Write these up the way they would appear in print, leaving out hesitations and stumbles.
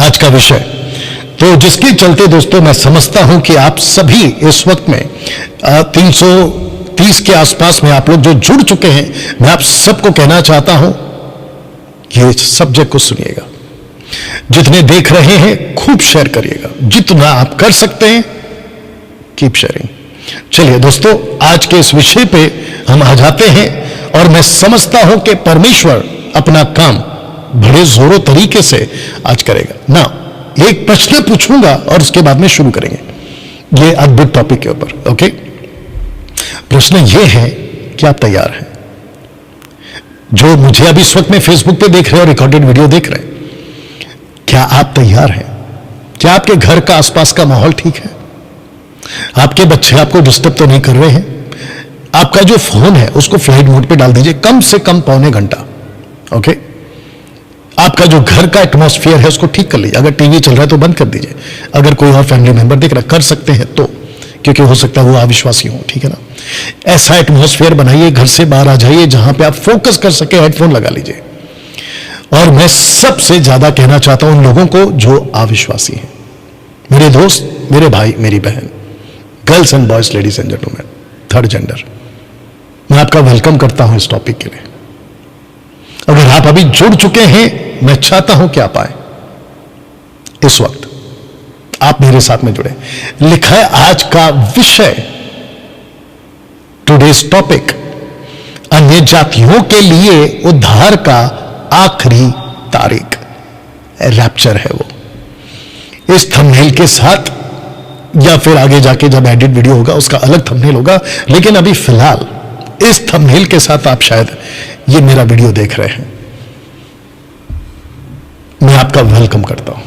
आज का विषय, तो जिसके चलते दोस्तों मैं समझता हूं कि आप सभी इस वक्त में 330 के आसपास में आप लोग जो जुड़ चुके हैं, मैं आप सबको कहना चाहता हूं कि इस सब्जेक्ट को सुनिएगा। जितने देख रहे हैं खूब शेयर करिएगा, जितना आप कर सकते हैं कीप शेयरिंग। चलिए दोस्तों, आज के इस विषय पे हम आ जाते हैं और मैं समझता हूं कि परमेश्वर अपना काम बड़े जोरों तरीके से आज करेगा ना। एक प्रश्न पूछूंगा और उसके बाद में शुरू करेंगे ये अद्भुत टॉपिक के ऊपर। ओके, प्रश्न ये है कि आप तैयार हैं? जो मुझे अभी इस वक्त में फेसबुक पे देख रहे हैं और रिकॉर्डेड वीडियो देख रहे हैं, क्या आप तैयार हैं? क्या आपके घर का आसपास का माहौल ठीक है? आपके बच्चे आपको डिस्टर्ब तो नहीं कर रहे हैं? आपका जो फोन है उसको फ्लाइट मोड पे डाल दीजिए, कम से कम पौने घंटा। ओके, आपका जो घर का एटमॉस्फेयर है उसको ठीक कर लीजिए। अगर टीवी चल रहा है तो बंद कर दीजिए। अगर कोई और फैमिली मेंबर देख रहा, कर सकते हैं तो, क्योंकि हो सकता है वो अविश्वासी हो, ठीक है ना। ऐसा एटमॉस्फेयर बनाइए, घर से बाहर आ जाइए जहां पे आप फोकस कर सके, हेडफोन लगा लीजिए। और मैं सबसे ज्यादा कहना चाहता हूं उन लोगों को जो अविश्वासी हैं, मेरे दोस्त, मेरे भाई, मेरी बहन, girls and boys, ladies and gentleman, third gender, मैं आपका वेलकम करता हूं इस टॉपिक के लिए। अगर आप अभी जुड़ चुके हैं, मैं चाहता हूं कि आप आए इस वक्त, आप मेरे साथ में जुड़े। लिखा है आज का विषय, टुडेज टॉपिक, अन्य जातियों के लिए उद्धार का आखिरी तारीख, रैप्चर है वो। इस थंबनेल के साथ या फिर आगे जाके जब एडिट वीडियो होगा उसका अलग थंबनेल होगा, लेकिन अभी फिलहाल इस थंबनेल के साथ आप शायद ये मेरा वीडियो देख रहे हैं। मैं आपका वेलकम करता हूं।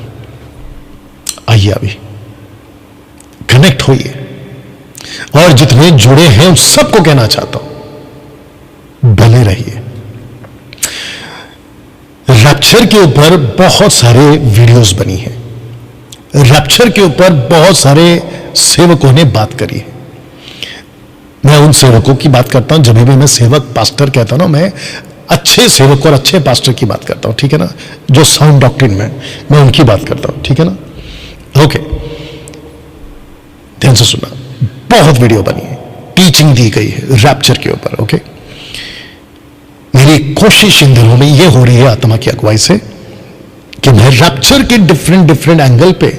आइए अभी कनेक्ट होइए, और जितने जुड़े हैं उन सबको कहना चाहता हूं बने रहिए। रैप्चर के ऊपर बहुत सारे वीडियोस बनी हैं, रैप्चर के ऊपर बहुत सारे सेवकों ने बात करी है। मैं उन सेवकों की बात करता हूं, जब भी मैं सेवक पास्टर कहता हूं ना, मैं अच्छे सेवक और अच्छे पास्टर की बात करता हूं, ठीक है ना, जो साउंड डॉक्ट्रिन में, मैं उनकी बात करता हूं, ठीक है ना। ओके, ध्यान से सुना, बहुत वीडियो बनी है, टीचिंग दी गई है रैप्चर के ऊपर। ओके, मेरी कोशिश इन दिनों में यह हो रही है आत्मा की अगुवाई से कि मैं रैप्चर के डिफरेंट एंगल पे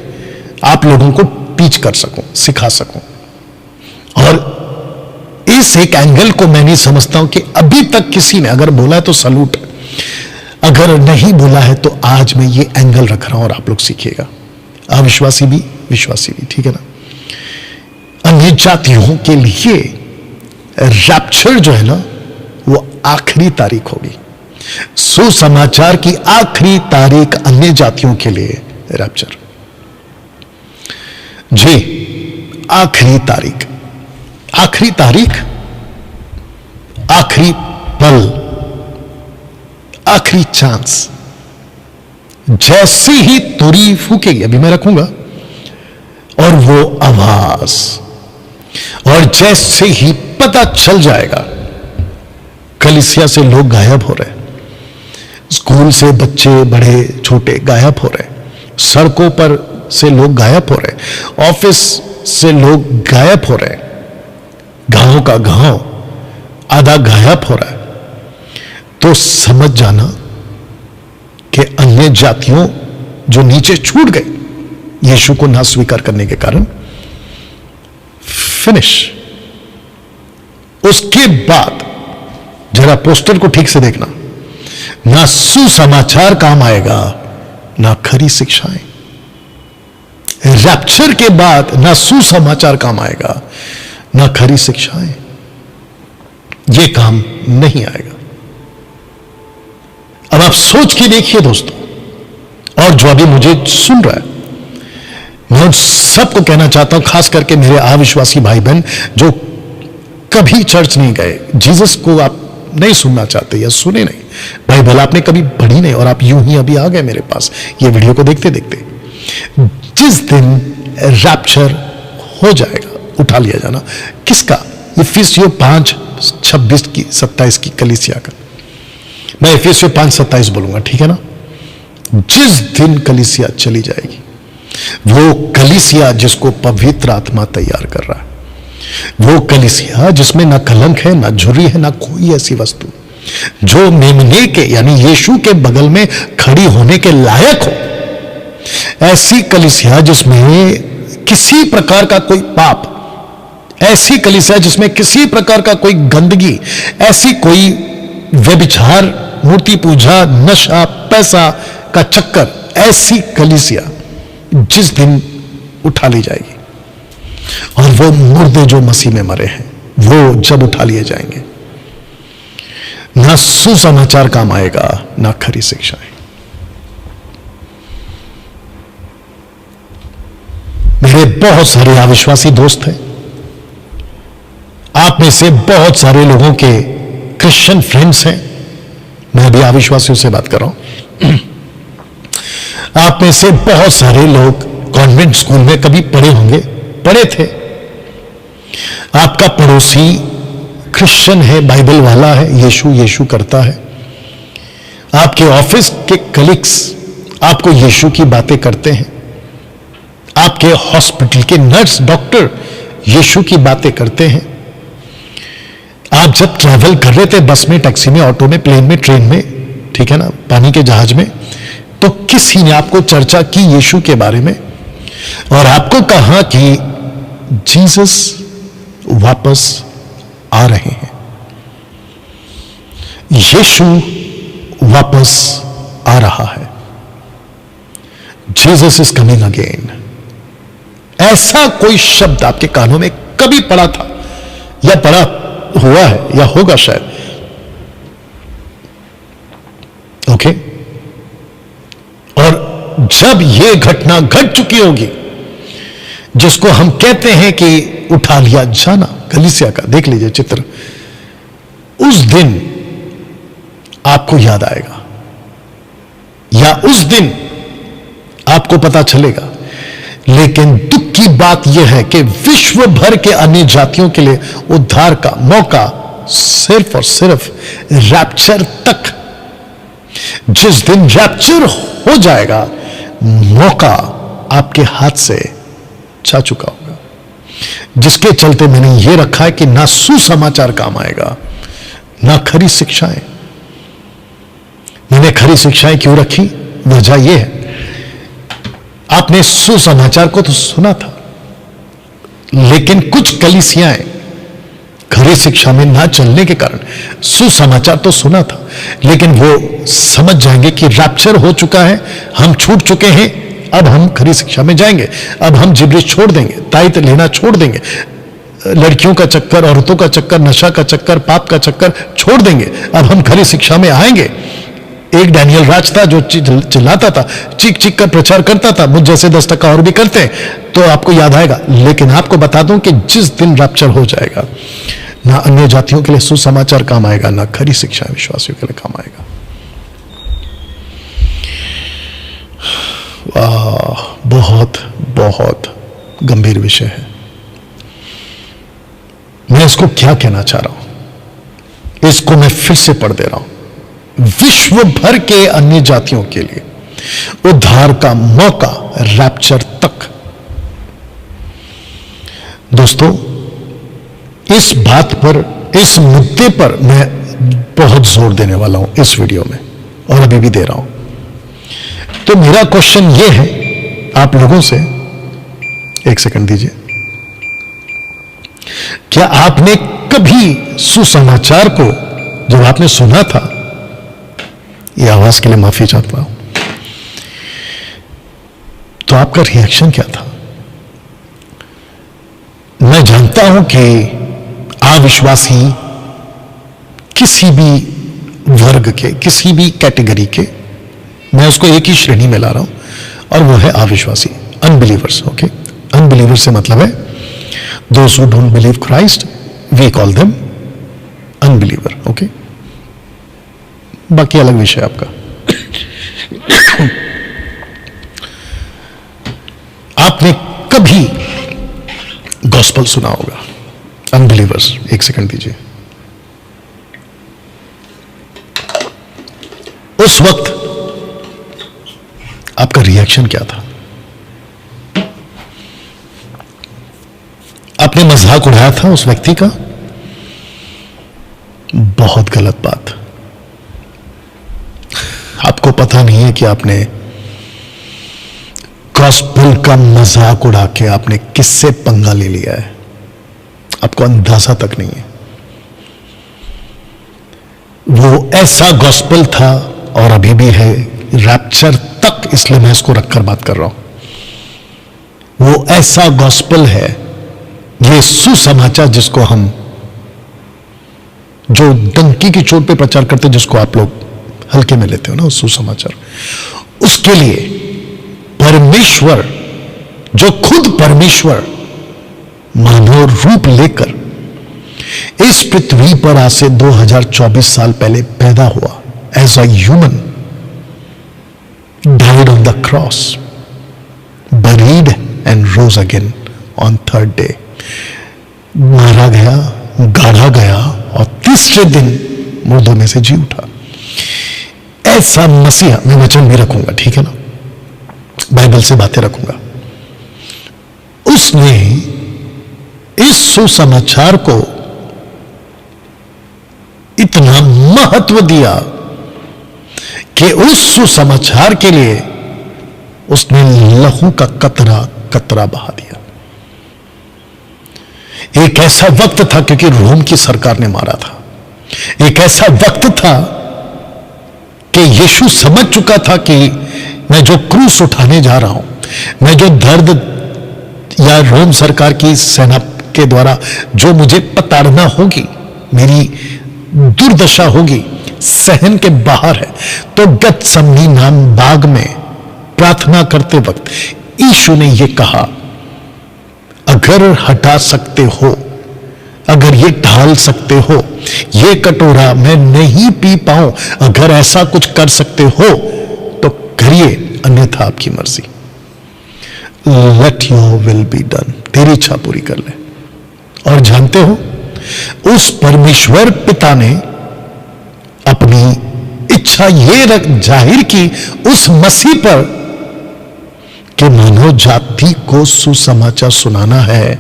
आप लोगों को टीच कर सकूं, सिखा सकूं। और इस एक एंगल को मैं नहीं समझता हूं कि अभी तक किसी ने अगर बोला है तो सलूट, अगर नहीं बोला है तो आज मैं ये एंगल रख रहा हूं और आप लोग सीखिएगा, अविश्वासी भी विश्वासी भी, ठीक है ना। अन्य जातियों के लिए रैप्चर जो है ना वो आखिरी तारीख होगी, सुसमाचार की आखिरी तारीख अन्य जातियों के लिए रैप्चर। जी, आखिरी तारीख, आखिरी तारीख, आखिरी पल, आखिरी चांस। जैसे ही तुरी फूकेगी, अभी मैं रखूंगा, और वो आवाज, और जैसे ही पता चल जाएगा, कलीसिया से लोग गायब हो रहे, स्कूल से बच्चे बड़े छोटे गायब हो रहे, सड़कों पर से लोग गायब हो रहे, ऑफिस से लोग गायब हो रहे, गांव का गांव आधा गायब हो रहा है, तो समझ जाना कि अन्य जातियों जो नीचे छूट गए यीशु को ना स्वीकार करने के कारण, फिनिश। उसके बाद जरा पोस्टर को ठीक से देखना, ना सुसमाचार काम आएगा ना खरी शिक्षाएं। रैप्चर के बाद ना सुसमाचार काम आएगा ना खरी शिक्षाएं, ये काम नहीं आएगा। अब आप सोच के देखिए दोस्तों, और जो अभी मुझे सुन रहा है, मैं उन सबको कहना चाहता हूं, खास करके मेरे अविश्वासी भाई बहन जो कभी चर्च नहीं गए, जीसस को आप नहीं सुनना चाहते या सुने नहीं, बाइबल आपने कभी पढ़ी नहीं, और आप यूं ही अभी आ गए मेरे पास ये वीडियो को देखते देखते। जिस दिन रैप्चर हो जाएगा, उठा लिया जाना किसका? इफिसियों 5:26 की 27 की कलीसिया का। मैं इफिसियों 5:27 बोलूंगा, ठीक है ना। जिस दिन कलीसिया चली जाएगी, वो कलीसिया जिसको पवित्र आत्मा तैयार कर रहा है, वो कलीसिया जिसमें ना कलंक है, ना झुर्री है, ना कोई ऐसी वस्तु जो मेमने के यानी यीशु के बगल में खड़ी होने के लायक हो, ऐसी कलीसिया जिसमें किसी प्रकार का कोई पाप, ऐसी कलीसिया जिसमें किसी प्रकार का कोई गंदगी, ऐसी कोई व्यभिचार, मूर्ति पूजा, नशा, पैसा का चक्कर, ऐसी कलीसिया जिस दिन उठा ली जाएगी और वो मुर्दे जो मसीह में मरे हैं वो जब उठा लिए जाएंगे, ना सुसमाचार काम आएगा, ना खरी शिक्षाएं। मेरे बहुत सारे अविश्वासी दोस्त हैं, आप में से बहुत सारे लोगों के क्रिश्चियन फ्रेंड्स हैं, मैं भी अविश्वासियों से बात कर रहा हूं। आप में से बहुत सारे लोग कॉन्वेंट स्कूल में कभी पढ़े होंगे, पढ़े थे। आपका पड़ोसी क्रिश्चियन है, बाइबल वाला है, यीशु यीशु करता है। आपके ऑफिस के कलीग्स आपको यीशु की बातें करते हैं। आपके हॉस्पिटल के नर्स डॉक्टर यीशु की बातें करते हैं। आप जब ट्रैवल कर रहे थे बस में, टैक्सी में, ऑटो में, प्लेन में, ट्रेन में, ठीक है ना, पानी के जहाज में, तो किसी ने आपको चर्चा की यीशु के बारे में और आपको कहा कि जीसस वापस आ रहे हैं, यीशु वापस आ रहा है, जीसस इज कमिंग अगेन। ऐसा कोई शब्द आपके कानों में कभी पड़ा था या पड़ा हुआ है या होगा शायद, ओके? और जब यह घटना घट चुकी होगी जिसको हम कहते हैं कि उठा लिया जाना कलीसिया का, देख लीजिए चित्र, उस दिन आपको याद आएगा या उस दिन आपको पता चलेगा। लेकिन दुख की बात यह है कि विश्व भर के अन्य जातियों के लिए उद्धार का मौका सिर्फ और सिर्फ रैप्चर तक, जिस दिन रैप्चर हो जाएगा, मौका आपके हाथ से जा चुका होगा। जिसके चलते मैंने यह रखा है कि ना सुसमाचार काम आएगा, ना खरी शिक्षाएं। मैंने खरी शिक्षाएं क्यों रखी? वजह यह है, आपने सुसमाचार को तो सुना था, लेकिन कुछ कलीसियाएं खरी शिक्षा में ना चलने के कारण सुसमाचार तो सुना था, लेकिन वो समझ जाएंगे कि रैप्चर हो चुका है, हम छूट चुके हैं, अब हम खरी शिक्षा में जाएंगे, अब हम जिब्रिश छोड़ देंगे, तायत लेना छोड़ देंगे, लड़कियों का चक्कर, औरतों का चक्कर, नशा का चक्कर, पाप का चक्कर छोड़ देंगे, अब हम खरी शिक्षा में आएंगे। एक डैनियल राज था जो चिल्लाता था, चीख चीख कर प्रचार करता था, मुझ जैसे 10% और भी करते हैं तो आपको याद आएगा। लेकिन आपको बता दूं कि जिस दिन रैप्चर हो जाएगा, ना अन्य जातियों के लिए सुसमाचार काम आएगा, ना खरी शिक्षा विश्वासियों के लिए काम आएगा। वाह, बहुत बहुत गंभीर विषय है। मैं इसको क्या कहना चाह रहा हूं, इसको मैं फिर से पढ़ दे रहा हूं। विश्व भर के अन्य जातियों के लिए उद्धार का मौका रैप्चर तक। दोस्तों, इस बात पर, इस मुद्दे पर मैं बहुत जोर देने वाला हूं इस वीडियो में, और अभी भी दे रहा हूं। तो मेरा क्वेश्चन यह है आप लोगों से, एक सेकंड दीजिए, क्या आपने कभी सुसमाचार को जब आपने सुना था, यह आवाज के लिए माफी चाहता हूं, तो आपका रिएक्शन क्या था? मैं जानता हूं कि अविश्वासी किसी भी वर्ग के, किसी भी कैटेगरी के, मैं उसको एक ही श्रेणी में ला रहा हूं और वो है अविश्वासी, अनबिलीवर्स। ओके, अनबिलीवर से मतलब है those who don't believe Christ, we call them unbeliever. Okay, बाकी अलग विषय आपका। आपने कभी गॉस्पल सुना होगा, अनबिलीवर्स, एक सेकंड दीजिए। उस वक्त आपका रिएक्शन क्या था? आपने मजाक उड़ाया था उस व्यक्ति का? बहुत गलत बात। आपको पता नहीं है कि आपने गॉस्पेल का मजाक उड़ा के आपने किससे पंगा ले लिया है। आपको अंदाजा तक नहीं है। वो ऐसा गॉस्पेल था और अभी भी है, रैप्चर तक, इसलिए मैं इसको रखकर बात कर रहा हूं। वो ऐसा गॉस्पेल है, ये सुसमाचार जिसको हम, जो डंकी की चोट पे प्रचार करते, जिसको आप लोग हल्के में लेते हो ना, सुसमाचार, उसके लिए परमेश्वर, जो खुद परमेश्वर मानव रूप लेकर इस पृथ्वी पर आज से 2024 साल पहले पैदा हुआ, as a human, died on the cross, buried and rose again on third day, मारा गया, गाड़ा गया और तीसरे दिन मुर्दों में से जी उठा। ऐसा मसीहा, मैं वचन भी रखूंगा, ठीक है ना, बाइबल से बातें रखूंगा, उसने इस सुसमाचार को इतना महत्व दिया कि उस सुसमाचार के लिए उसने लहू का कतरा कतरा बहा दिया। एक ऐसा वक्त था, क्योंकि रोम की सरकार ने मारा था, एक ऐसा वक्त था कि यीशु समझ चुका था कि मैं जो क्रूस उठाने जा रहा हूं, मैं जो दर्द या रोम सरकार की सेना के द्वारा जो मुझे पताड़ना होगी, मेरी दुर्दशा होगी, सहन के बाहर है। तो गतसमनी नाम बाग में प्रार्थना करते वक्त यीशु ने यह कहा, अगर हटा सकते हो, अगर ये ढाल सकते हो, ये कटोरा मैं नहीं पी पाऊं, अगर ऐसा कुछ कर सकते हो तो करिए, अन्यथा आपकी मर्जी। Let your will be done, तेरी इच्छा पूरी कर ले। और जानते हो, उस परमेश्वर पिता ने अपनी इच्छा ये जाहिर की उस मसीह पर कि मानव जाति को सुसमाचार सुनाना है,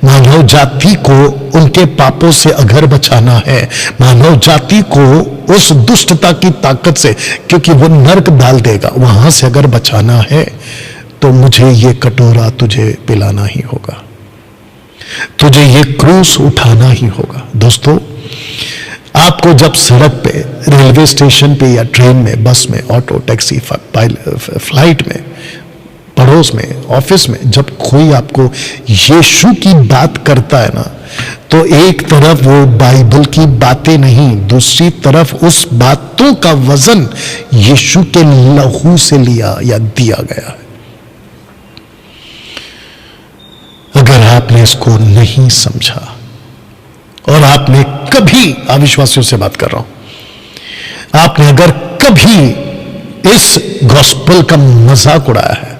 मानव जाति को उनके पापों से अगर बचाना है, मानव जाति को उस दुष्टता की ताकत से, क्योंकि वो नरक डाल देगा, वहां से अगर बचाना है तो मुझे ये कटोरा तुझे पिलाना ही होगा, तुझे ये क्रूस उठाना ही होगा। दोस्तों, आपको जब सड़क पे, रेलवे स्टेशन पे या ट्रेन में, बस में, ऑटो, टैक्सी, फ्लाइट में, पड़ोस में, ऑफिस में, जब कोई आपको यीशु की बात करता है ना, तो एक तरफ वो बाइबल की बातें नहीं, दूसरी तरफ उस बातों का वजन यीशु के लहू से लिया या दिया गया है। अगर आपने इसको नहीं समझा, और आपने कभी, अविश्वासियों से बात कर रहा हूं, आपने अगर कभी इस गॉस्पेल का मजाक उड़ाया है,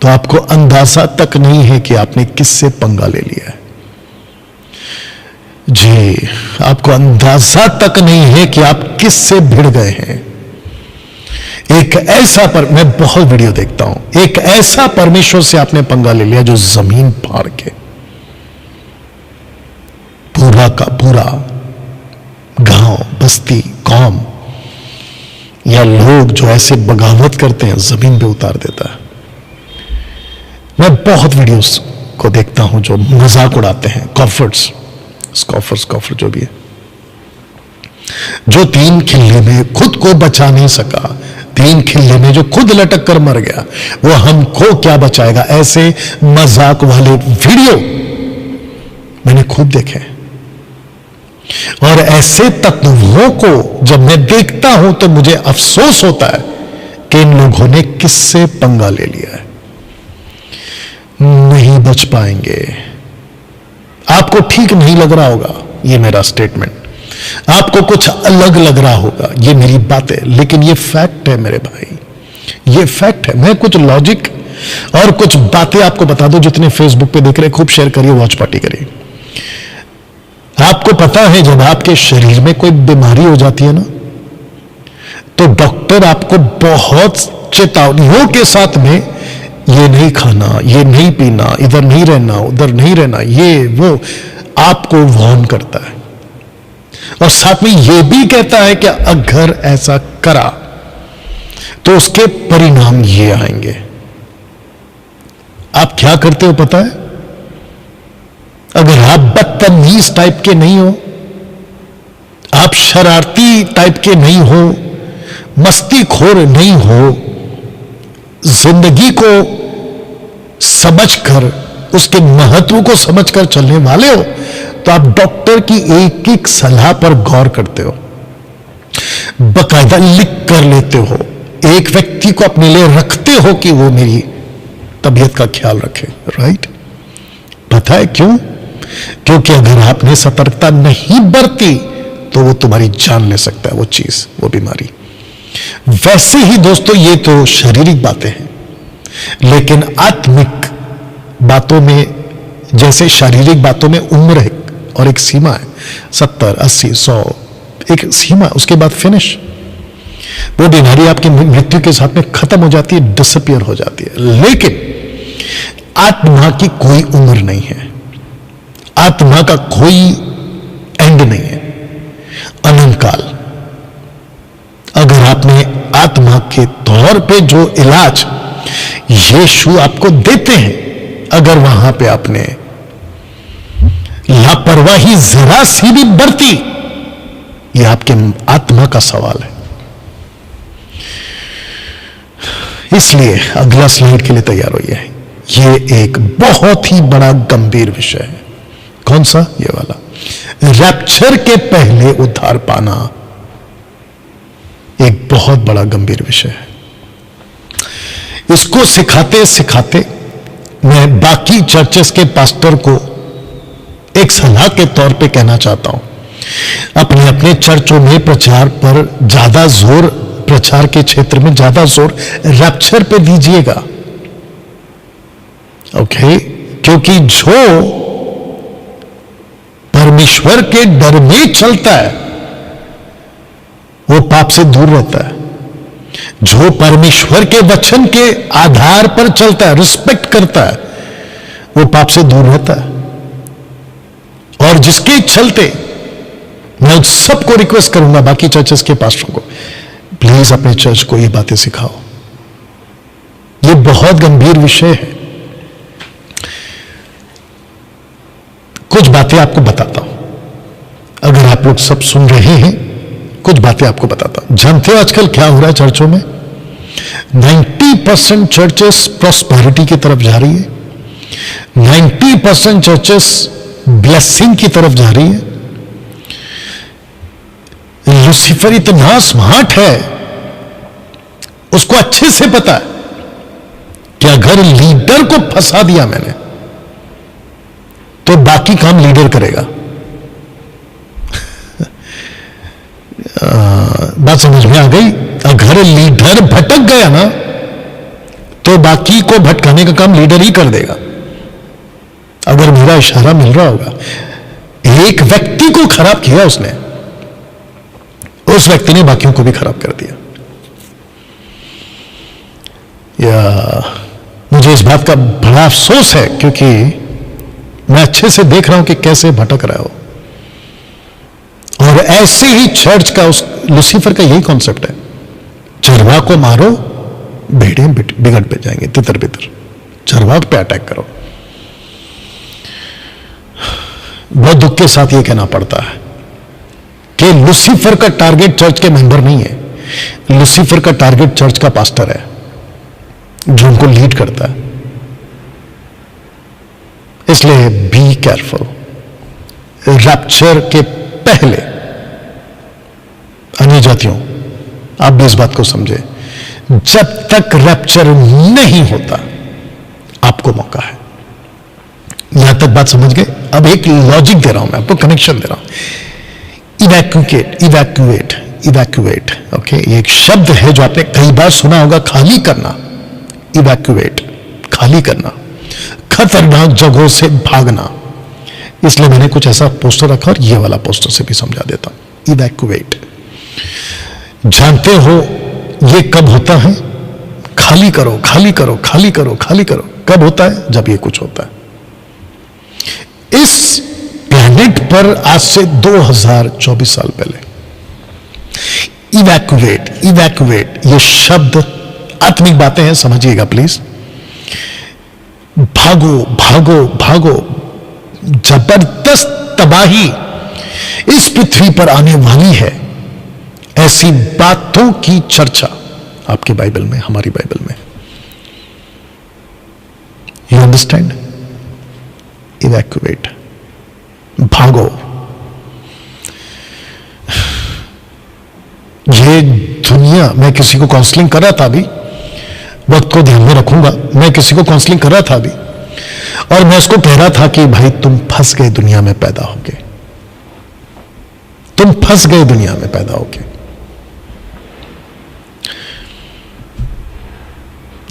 तो आपको अंदाजा तक नहीं है कि आपने किससे पंगा ले लिया है। जी, आपको अंदाजा तक नहीं है कि आप किससे भिड़ गए हैं। एक ऐसा मैं बहुत वीडियो देखता हूं, एक ऐसा परमेश्वर से आपने पंगा ले लिया जो जमीन फाड़ के पूरा का पूरा गांव, बस्ती, कौम या लोग जो ऐसे बगावत करते हैं, जमीन पे उतार देता है। मैं बहुत वीडियोस को देखता हूं जो मजाक उड़ाते हैं, स्कॉफर जो भी है, जो 3 खिल्ली में खुद को बचा नहीं सका, 3 खिल्ली में जो खुद लटक कर मर गया, वो हमको क्या बचाएगा। ऐसे मजाक वाले वीडियो मैंने खूब देखे, और ऐसे तत्वों को जब मैं देखता हूं तो मुझे अफसोस होता है कि इन लोगों ने किससे पंगा ले लिया है। नहीं बच पाएंगे। आपको ठीक नहीं लग रहा होगा ये मेरा स्टेटमेंट, आपको कुछ अलग लग रहा होगा ये मेरी बातें, लेकिन ये फैक्ट है मेरे भाई, ये फैक्ट है। मैं कुछ लॉजिक और कुछ बातें आपको बता दूं, जितने फेसबुक पे देख रहे खूब शेयर करिए, वॉच पार्टी करिए। आपको पता है जब आपके शरीर में कोई बीमारी हो जाती है ना, तो डॉक्टर आपको बहुत चेतावनियों के साथ में ये नहीं खाना, ये नहीं पीना, इधर नहीं रहना, उधर नहीं रहना, ये वो आपको वार्न करता है। और साथ में ये भी कहता है कि अगर ऐसा करा तो उसके परिणाम ये आएंगे। आप क्या करते हो पता है? अगर आप बदतमीज टाइप के नहीं हो, आप शरारती टाइप के नहीं हो, मस्तीखोर नहीं हो, जिंदगी को समझकर, उसके महत्व को समझकर चलने वाले हो, तो आप डॉक्टर की एक एक सलाह पर गौर करते हो, बकायदा लिख कर लेते हो, एक व्यक्ति को अपने लिए रखते हो कि वो मेरी तबीयत का ख्याल रखे। राइट? पता है क्यों? क्योंकि अगर आपने सतर्कता नहीं बरती तो वो तुम्हारी जान ले सकता है, वो चीज, वो बीमारी। वैसे ही दोस्तों, ये तो शारीरिक बातें हैं, लेकिन आत्मिक बातों में, जैसे शारीरिक बातों में उम्र है और एक सीमा है, 70, 80, 100, एक सीमा, उसके बाद फिनिश। वो बीमारी आपकी मृत्यु के साथ में खत्म हो जाती है, डिसअपियर हो जाती है। लेकिन आत्मा की कोई उम्र नहीं है, आत्मा का कोई एंड नहीं है, अनंत काल। अगर आपने आत्मा के तौर पे जो इलाज यीशु आपको देते हैं, अगर वहां पे आपने लापरवाही जरा सी भी बरती, ये आपके आत्मा का सवाल है। इसलिए अगला स्लाइड के लिए तैयार होइए। ये एक बहुत ही बड़ा गंभीर विषय है। कौन सा? ये वाला, रैप्चर के पहले उद्धार पाना एक बहुत बड़ा गंभीर विषय है। इसको सिखाते सिखाते मैं बाकी चर्चेस के पास्टर को एक सलाह के तौर पे कहना चाहता हूं, अपने अपने चर्चों में प्रचार पर ज्यादा जोर, प्रचार के क्षेत्र में ज्यादा जोर रैप्चर पे दीजिएगा। ओके? क्योंकि जो परमेश्वर के डर में चलता है वो पाप से दूर रहता है। जो परमेश्वर के वचन के आधार पर चलता है, रिस्पेक्ट करता है, वो पाप से दूर रहता है। और जिसके चलते मैं उन सबको रिक्वेस्ट करूंगा, बाकी चर्चेस के पास्टरों को, प्लीज अपने चर्च को ये बातें सिखाओ। ये बहुत गंभीर विषय है। कुछ बातें आपको बताता हूं, अगर आप लोग सब सुन रहे हैं, कुछ बातें आपको बताता हूं। जानते हो आजकल क्या हो रहा है चर्चों में? 90% चर्चेस प्रॉस्पेरिटी की तरफ जा रही है, 90% चर्चेस ब्लेसिंग की तरफ जा रही है। लूसीफर इतना स्मार्ट है, उसको अच्छे से पता है कि अगर लीडर को फंसा दिया मैंने तो बाकी काम लीडर करेगा। बात समझ में आ गई? अगर लीडर भटक गया ना तो बाकी को भटकाने का काम लीडर ही कर देगा। अगर मेरा इशारा मिल रहा होगा, एक व्यक्ति को खराब किया उसने, उस व्यक्ति ने बाकियों को भी खराब कर दिया। या मुझे इस बात का बड़ा अफसोस है, क्योंकि मैं अच्छे से देख रहा हूं कि कैसे भटक रहा हो। और ऐसे ही चर्च का, उस लूसीफर का यही कॉन्सेप्ट है, चरवाह को मारो, भेड़ें बिगड़ पे जाएंगे, तितर बितर। चरवाह पे अटैक करो। बहुत दुख के साथ ये कहना पड़ता है कि लूसीफर का टारगेट चर्च के मेंबर नहीं है, लूसीफर का टारगेट चर्च का पास्टर है जो उनको लीड करता है। इसलिए बी केयरफुल। रैप्चर के पहले अन्य जातियों, आप भी इस बात को समझे, जब तक रैप्चर नहीं होता आपको मौका है। यहां तक बात समझ गए? अब एक लॉजिक दे रहा हूं मैं आपको, कनेक्शन दे रहा हूं। Evacuate, evacuate, evacuate. ओके, ये एक शब्द है जो आपने कई बार सुना होगा, खाली करना। इवैक्यूएट, खाली करना, खतरनाक जगहों से भागना। इसलिए मैंने कुछ ऐसा पोस्टर रखा, और ये वाला पोस्टर से भी समझा देता हूं। इवैक्यूएट, जानते हो ये कब होता है? खाली करो, खाली करो, खाली करो, खाली करो। कब होता है? जब ये कुछ होता है। इस प्लैनेट पर आज से 2024 साल पहले इवैक्यूएट, इवैक्यूएट ये शब्द आत्मिक बातें हैं, समझिएगा प्लीज। भागो, भागो, भागो। जबरदस्त तबाही इस पृथ्वी पर आने वाली है। ऐसी बातों की चर्चा आपके बाइबल में, हमारी बाइबल में। You understand? इवैक्यूएट, भागो। ये दुनिया, मैं किसी को काउंसलिंग कर रहा था अभी, वक्त को ध्यान में रखूंगा, मैं किसी को काउंसलिंग कर रहा था अभी, और मैं उसको कह रहा था कि भाई तुम फंस गए दुनिया में पैदा होके, तुम फंस गए दुनिया में पैदा होके।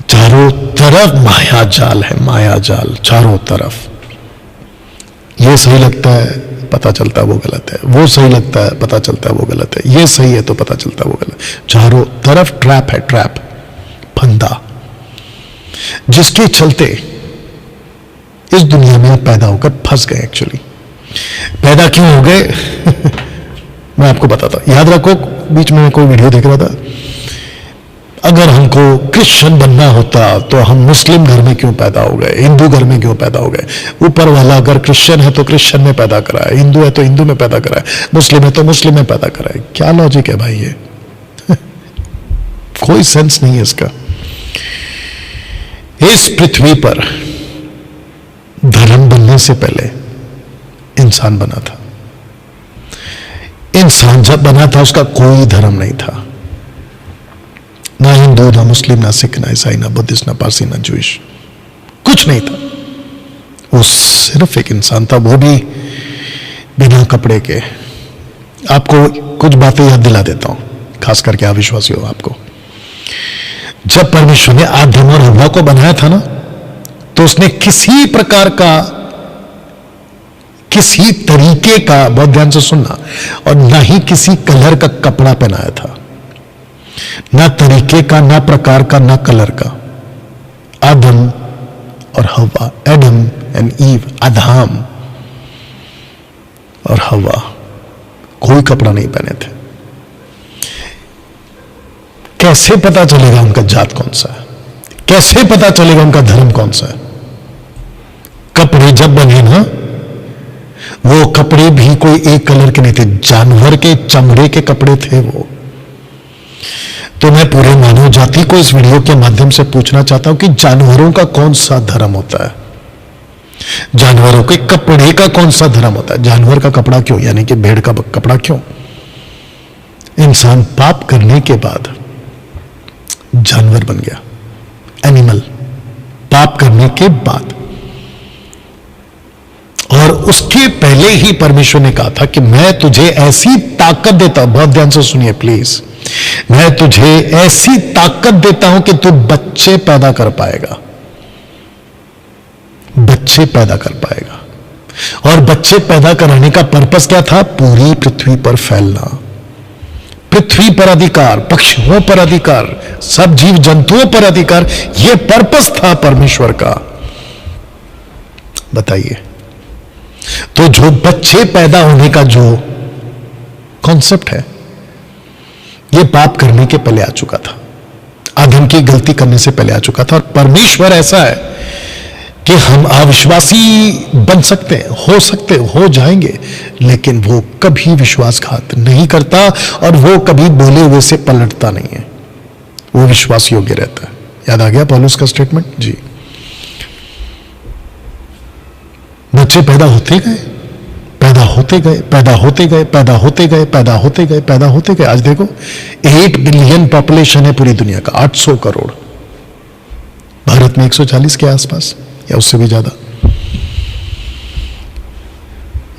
चारों तरफ माया जाल है, माया जाल चारों तरफ। ये सही लगता है, पता चलता है वो गलत है, वो सही लगता है, पता चलता है वो गलत है, ये सही है तो पता चलता है वो गलत। चारों तरफ ट्रैप है, ट्रैप, फंदा, जिसके चलते इस दुनिया में आप पैदा होकर फंस गए। एक्चुअली पैदा क्यों हो गए मैं आपको बताता हूं। याद रखो, बीच में मैं कोई वीडियो देख रहा था, अगर हमको क्रिश्चियन बनना होता तो हम मुस्लिम घर में क्यों पैदा हो गए, हिंदू घर में क्यों पैदा हो गए? ऊपर वाला अगर क्रिश्चियन है तो क्रिश्चियन में पैदा करा है, हिंदू है तो हिंदू में पैदा करा है, मुस्लिम है तो मुस्लिम में पैदा करा है। क्या लॉजिक है भाई ये कोई सेंस नहीं है इसका। इस पृथ्वी पर धर्म बनने से पहले इंसान बना था। इंसान जब बना था उसका कोई धर्म नहीं था, ना हिंदू, ना मुस्लिम, ना सिख, ना ईसाई, ना बुद्धिस्ट, ना पारसी, ना जूइश, कुछ नहीं था। वो सिर्फ एक इंसान था, वो भी बिना कपड़े के। आपको कुछ बातें याद दिला देता हूं, खास करके अविश्वासी हो आपको। जब परमेश्वर ने आदम और हव्वा को बनाया था ना, तो उसने किसी प्रकार का, किसी तरीके का, बहुत ध्यान से सुनना, और ना ही किसी कलर का कपड़ा पहनाया था, ना तरीके का, ना प्रकार का, ना कलर का। आदम और हव्वा, एडम एंड ईव, आदाम और हव्वा कोई कपड़ा नहीं पहने थे। कैसे पता चलेगा उनका जात कौन सा है? कैसे पता चलेगा उनका धर्म कौन सा है? कपड़े जब बने ना, वो कपड़े भी कोई एक कलर के नहीं थे, जानवर के चमड़े के कपड़े थे वो। तो मैं पूरे मानव जाति को इस वीडियो के माध्यम से पूछना चाहता हूं कि जानवरों का कौन सा धर्म होता है? जानवरों के कपड़े का कौन सा धर्म होता है? जानवर का कपड़ा क्यों, यानी कि भेड़ का कपड़ा क्यों? इंसान पाप करने के बाद जानवर बन गया, एनिमल, पाप करने के बाद। और उसके पहले ही परमेश्वर ने कहा था कि मैं तुझे ऐसी ताकत देता हूं, बहुत ध्यान से सुनिए प्लीज, मैं तुझे ऐसी ताकत देता हूं कि तू बच्चे पैदा कर पाएगा, बच्चे पैदा कर पाएगा। और बच्चे पैदा कराने का पर्पस क्या था? पूरी पृथ्वी पर फैलना, पृथ्वी पर अधिकार, पक्षियों पर अधिकार, सब जीव जंतुओं पर अधिकार। यह पर्पस था परमेश्वर का। बताइए, तो जो बच्चे पैदा होने का जो कॉन्सेप्ट है, यह पाप करने के पहले आ चुका था, आदम की गलती करने से पहले आ चुका था। और परमेश्वर ऐसा है कि हम अविश्वासी बन सकते हैं, हो सकते, हो जाएंगे, लेकिन वो कभी विश्वासघात नहीं करता और वो कभी बोले हुए से पलटता नहीं है, वो विश्वास योग्य रहता है। याद आ गया पौलुस का स्टेटमेंट? जी, बच्चे पैदा होते गए, पैदा होते गए, पैदा होते गए, पैदा होते गए, पैदा होते गए, पैदा होते गए। आज देखो 8 बिलियन पॉपुलेशन है पूरी दुनिया का, 800 करोड़, भारत में 140 के आसपास या उससे भी ज्यादा।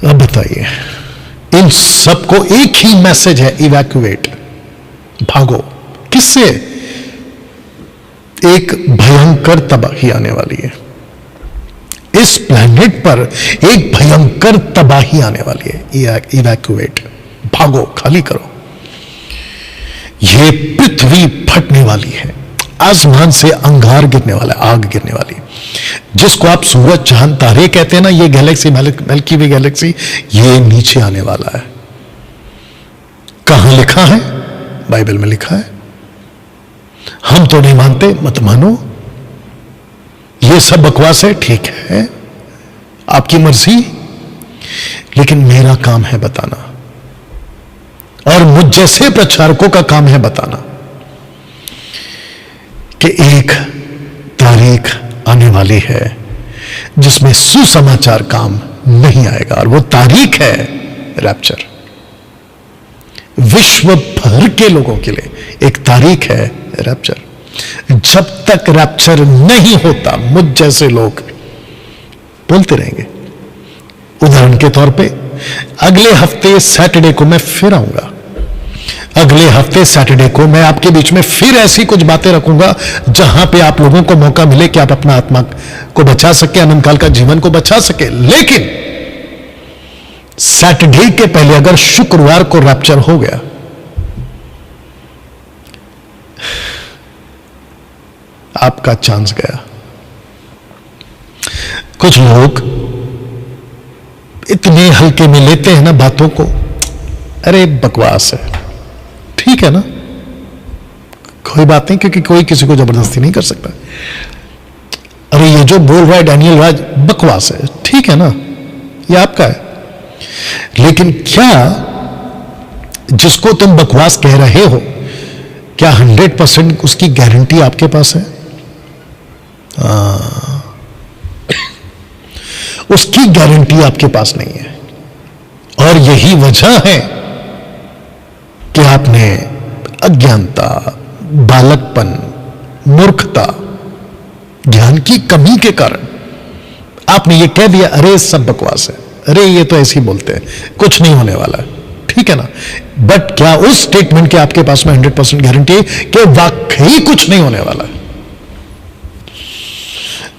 अब बताइए, इन सबको एक ही मैसेज है, इवैक्यूएट, भागो। किससे? एक भयंकर तबाही आने वाली है इस प्लैनेट पर, एक भयंकर तबाही आने वाली है। इवैक्यूएट, भागो, खाली करो। यह पृथ्वी फटने वाली है, आसमान से अंगार गिरने वाला, आग गिरने वाली, जिसको आप सूरज चांद तारे कहते हैं ना, ये गैलेक्सी मिल्की वे गैलेक्सी, ये नीचे आने वाला है। कहां लिखा है? बाइबल में लिखा है। हम तो नहीं मानते, मत मानो, ये सब बकवास है, ठीक है, आपकी मर्जी, लेकिन मेरा काम है बताना, और मुझ जैसे प्रचारकों का काम है बताना कि एक तारीख आने वाली है जिसमें सुसमाचार काम नहीं आएगा, और वो तारीख है रैप्चर। विश्व भर के लोगों के लिए एक तारीख है रैप्चर। जब तक रैप्चर नहीं होता, मुझ जैसे लोग बोलते रहेंगे। उदाहरण के तौर पे अगले हफ्ते सैटरडे को मैं फिर आऊंगा, अगले हफ्ते सैटरडे को मैं आपके बीच में फिर ऐसी कुछ बातें रखूंगा जहां पे आप लोगों को मौका मिले कि आप अपना आत्मा को बचा सके, अनंत काल का जीवन को बचा सके। लेकिन सैटरडे के पहले अगर शुक्रवार को रैप्चर हो गया, आपका चांस गया। कुछ लोग इतने हल्के में लेते हैं ना बातों को, अरे बकवास है, ठीक है ना, कोई बात नहीं, क्योंकि कोई किसी को जबरदस्ती नहीं कर सकता। अरे ये जो बोल रहा है डैनियल राज, बकवास है, ठीक है ना, ये आपका है। लेकिन क्या जिसको तुम बकवास कह रहे हो, क्या 100% उसकी गारंटी आपके पास है? उसकी गारंटी आपके पास नहीं है, और यही वजह है कि आपने अज्ञानता, बालकपन, मूर्खता, ज्ञान की कमी के कारण आपने ये कह दिया, अरे सब बकवास है, अरे ये तो ऐसे ही बोलते हैं, कुछ नहीं होने वाला है, ठीक है ना। बट क्या उस स्टेटमेंट के आपके पास में 100% गारंटी है कि वाकई कुछ नहीं होने वाला है?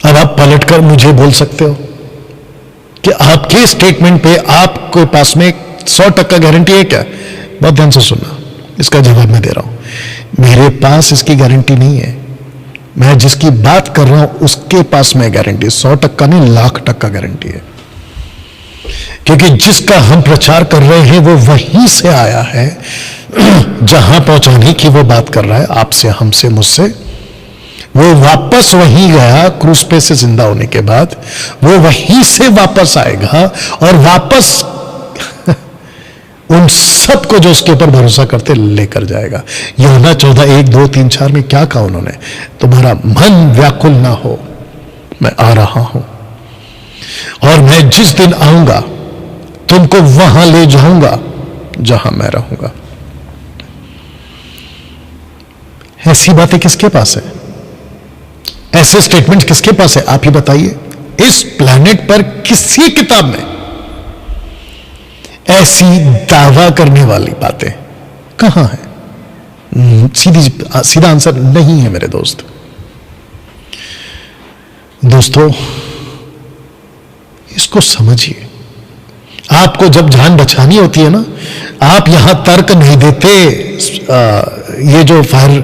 अब आप पलटकर मुझे बोल सकते हो कि आपके स्टेटमेंट पे आपके पास में 100% गारंटी है क्या? बहुत ध्यान से सुनना, इसका जवाब मैं दे रहा हूं। मेरे पास इसकी गारंटी नहीं है। मैं जिसकी बात कर रहा हूं उसके पास में गारंटी 100% नहीं, 1,00,000% गारंटी है। क्योंकि जिसका हम प्रचार कर रहे हैं वो वहीं से आया है जहां पहुंचाने की वो बात कर रहा है, आपसे, हमसे, मुझसे। वो वापस वहीं गया, क्रूस पे से जिंदा होने के बाद वो वहीं से वापस आएगा, और वापस उन सबको जो उसके ऊपर भरोसा करते लेकर जाएगा। यूहन्ना 14:1-2-3-4 में क्या कहा उन्होंने? तुम्हारा मन व्याकुल ना हो, मैं आ रहा हूं, और मैं जिस दिन आऊंगा तुमको वहां ले जाऊंगा जहां मैं रहूंगा। ऐसी बातें किसके पास है? ऐसे स्टेटमेंट किसके पास है? आप ही बताइए। इस प्लैनेट पर किसी किताब में ऐसी दावा करने वाली बातें कहां है? सीधा आंसर नहीं है मेरे दोस्त। दोस्तों, इसको समझिए। आपको जब जान बचानी होती है ना, आप यहां तर्क नहीं देते। ये जो फायर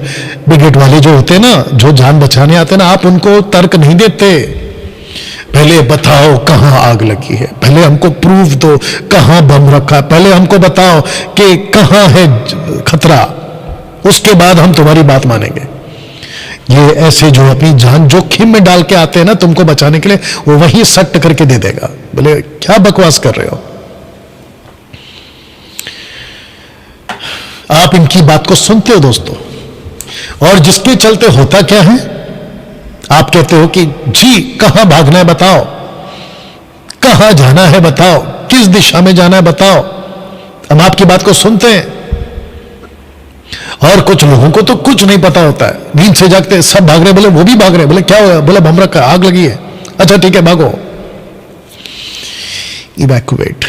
ब्रिगेड वाले जो होते हैं ना, जो जान बचाने आते हैं ना, आप उनको तर्क नहीं देते। पहले बताओ कहां आग लगी है, पहले हमको प्रूफ दो कहां बम रखा है, पहले हमको बताओ कि कहां है खतरा, उसके बाद हम तुम्हारी बात मानेंगे। ये ऐसे जो अपनी जान जोखिम में डाल के आते हैं ना तुमको बचाने के लिए, वो वही सट्ट करके दे देगा। बोले क्या बकवास कर रहे हो आप? इनकी बात को सुनते हो दोस्तों, और जिसके चलते होता क्या है, आप कहते हो कि जी कहां भागना है बताओ, कहां जाना है बताओ, किस दिशा में जाना है बताओ। हम आपकी बात को सुनते हैं, और कुछ लोगों को तो कुछ नहीं पता होता है, नींद से जागते सब भाग रहे, बोले वो भी भाग रहे, बोले क्या हुआ, बोले बम रखा, आग लगी है, अच्छा ठीक है भागो, इवैक्यूएट,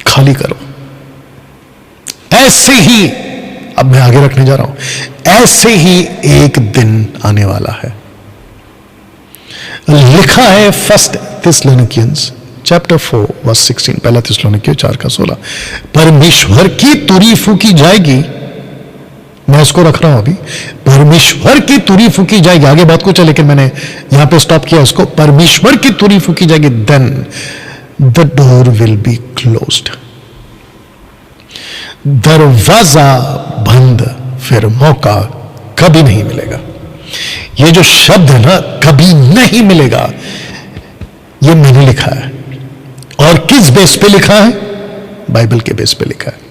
खाली करो। ऐसे ही, अब मैं आगे रखने जा रहा हूं, ऐसे ही एक दिन आने वाला है। लिखा है 1 थिस्सलुनीकियंस चैप्टर 4:16, पहला थिस्सलुनीकियों 4:16, परमेश्वर की तुरी फूकी जाएगी, मैं इसको रख रहा हूं अभी। परमेश्वर की तुरी फूकी जाएगी, आगे बात कुछ है लेकिन मैंने यहां पे स्टॉप किया इसको। परमेश्वर की तुरी फूकी जाएगी, then the door will be closed. दरवाजा बंद, फिर मौका कभी नहीं मिलेगा। ये जो शब्द है ना, कभी नहीं मिलेगा, ये मैंने लिखा है। और किस बेस पे लिखा है? बाइबल के बेस पे लिखा है।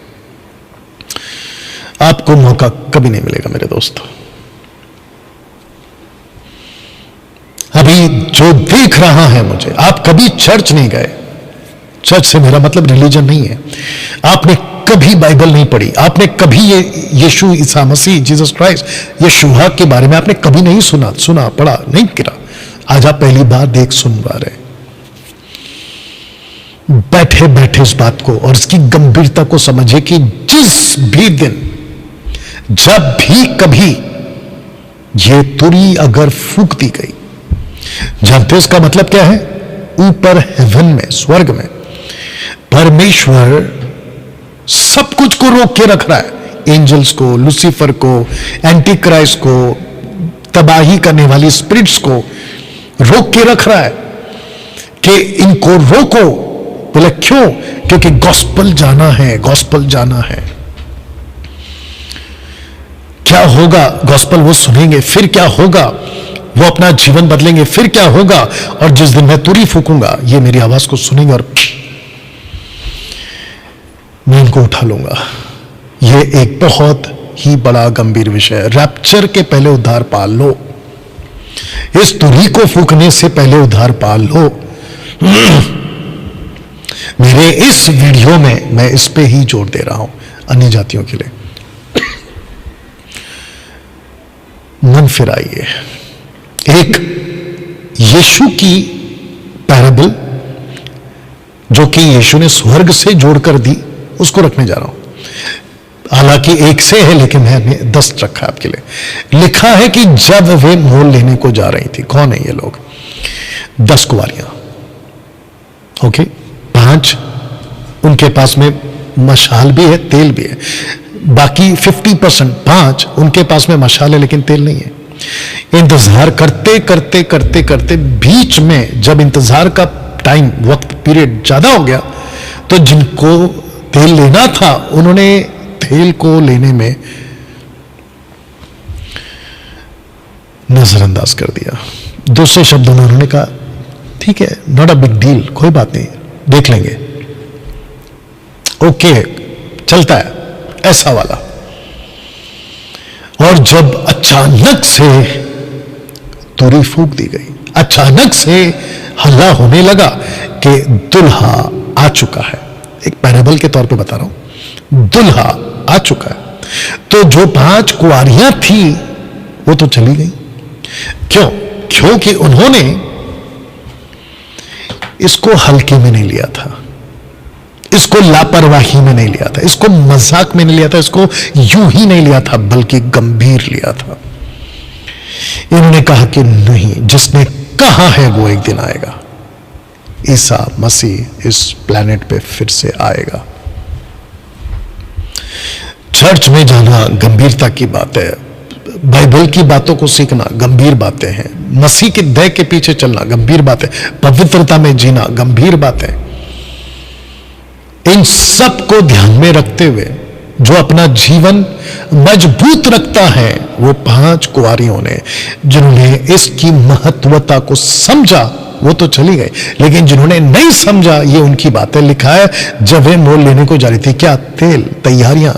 आपको मौका कभी नहीं मिलेगा मेरे दोस्तों। अभी जो देख रहा है मुझे, आप कभी चर्च नहीं गए, चर्च से मेरा मतलब रिलीजन नहीं है। आपने कभी बाइबल नहीं पढ़ी, आपने कभी ये यीशु ईसा मसीह जीसस क्राइस्ट यशुआ के बारे में आपने कभी नहीं सुना पढ़ा नहीं किया। आज आप पहली बार देख सुन पा रहे। बैठे बैठे इस बात को और इसकी गंभीरता को समझिए कि जिस भी दिन, जब भी कभी ये तुरी अगर फूक दी गई, जानते हो इसका मतलब क्या है? ऊपर हेवन में, स्वर्ग में परमेश्वर सब कुछ को रोक के रख रहा है। एंजल्स को, लूसीफर को, एंटी क्राइस्ट को, तबाही करने वाली स्पिरिट्स को रोक के रख रहा है कि इनको रोको। बोले क्यों? क्योंकि गॉस्पल जाना है, गॉस्पल जाना है। क्या होगा? गॉस्पल वो सुनेंगे, फिर क्या होगा? वो अपना जीवन बदलेंगे, फिर क्या होगा? और जिस दिन मैं तुरी फूकूंगा, ये मेरी आवाज को सुनेंगे और मैं इनको उठा लूंगा। ये एक बहुत ही बड़ा गंभीर विषय है। रैप्चर के पहले उद्धार पा लो, इस तुरी को फूकने से पहले उद्धार पा लो। मेरे इस वीडियो में मैं इस पे ही जोर दे रहा हूं, अन्य जातियों के लिए। मन फिराइए। एक यीशु की पैराबल जो कि यीशु ने स्वर्ग से जोड़कर दी, उसको रखने जा रहा हूं। हालांकि एक से है लेकिन मैंने 10 रखा है आपके लिए। लिखा है कि जब वे मोल लेने को जा रही थी, कौन है ये लोग? 10 कुंवारियां, ओके। 5 उनके पास में मशाल भी है, तेल भी है। बाकी 50%, 5 उनके पास में मशाल है लेकिन तेल नहीं है। इंतजार करते करते करते करते बीच में जब इंतजार का टाइम, वक्त पीरियड ज्यादा हो गया, तो जिनको तेल लेना था उन्होंने तेल को लेने में नजरअंदाज कर दिया। दूसरे शब्दों में उन्होंने कहा ठीक है, नॉट अ बिग डील, कोई बात नहीं, देख लेंगे, ओके चलता है, ऐसा वाला। और जब अचानक से तुरी फूक दी गई, अचानक से हल्ला होने लगा कि दुल्हा आ चुका है। एक पैराबल के तौर पे बता रहा हूं, दुल्हा आ चुका है। तो जो 5 कुंवारियां थी वो तो चली गई। क्यों? क्योंकि उन्होंने इसको हल्के में नहीं लिया था, इसको लापरवाही में नहीं लिया था, इसको मजाक में नहीं लिया था, इसको यूं ही नहीं लिया था, बल्कि गंभीर लिया था। इन्होंने कहा कि नहीं, जिसने कहा है वो एक दिन आएगा। ईसा मसीह इस प्लेनेट पे फिर से आएगा। चर्च में जाना गंभीरता की बात है, बाइबल की बातों को सीखना गंभीर बातें हैं, मसीह के दया के पीछे चलना गंभीर बात है, पवित्रता में जीना गंभीर बात है। इन सब को ध्यान में रखते हुए जो अपना जीवन मजबूत रखता है, वो 5 कुंवारियों ने, जिन्होंने इसकी महत्वता को समझा वो तो चली गई, लेकिन जिन्होंने नहीं समझा, ये उनकी बातें। लिखा है जब वे मोल लेने को जा रही थी, क्या तेल, तैयारियां,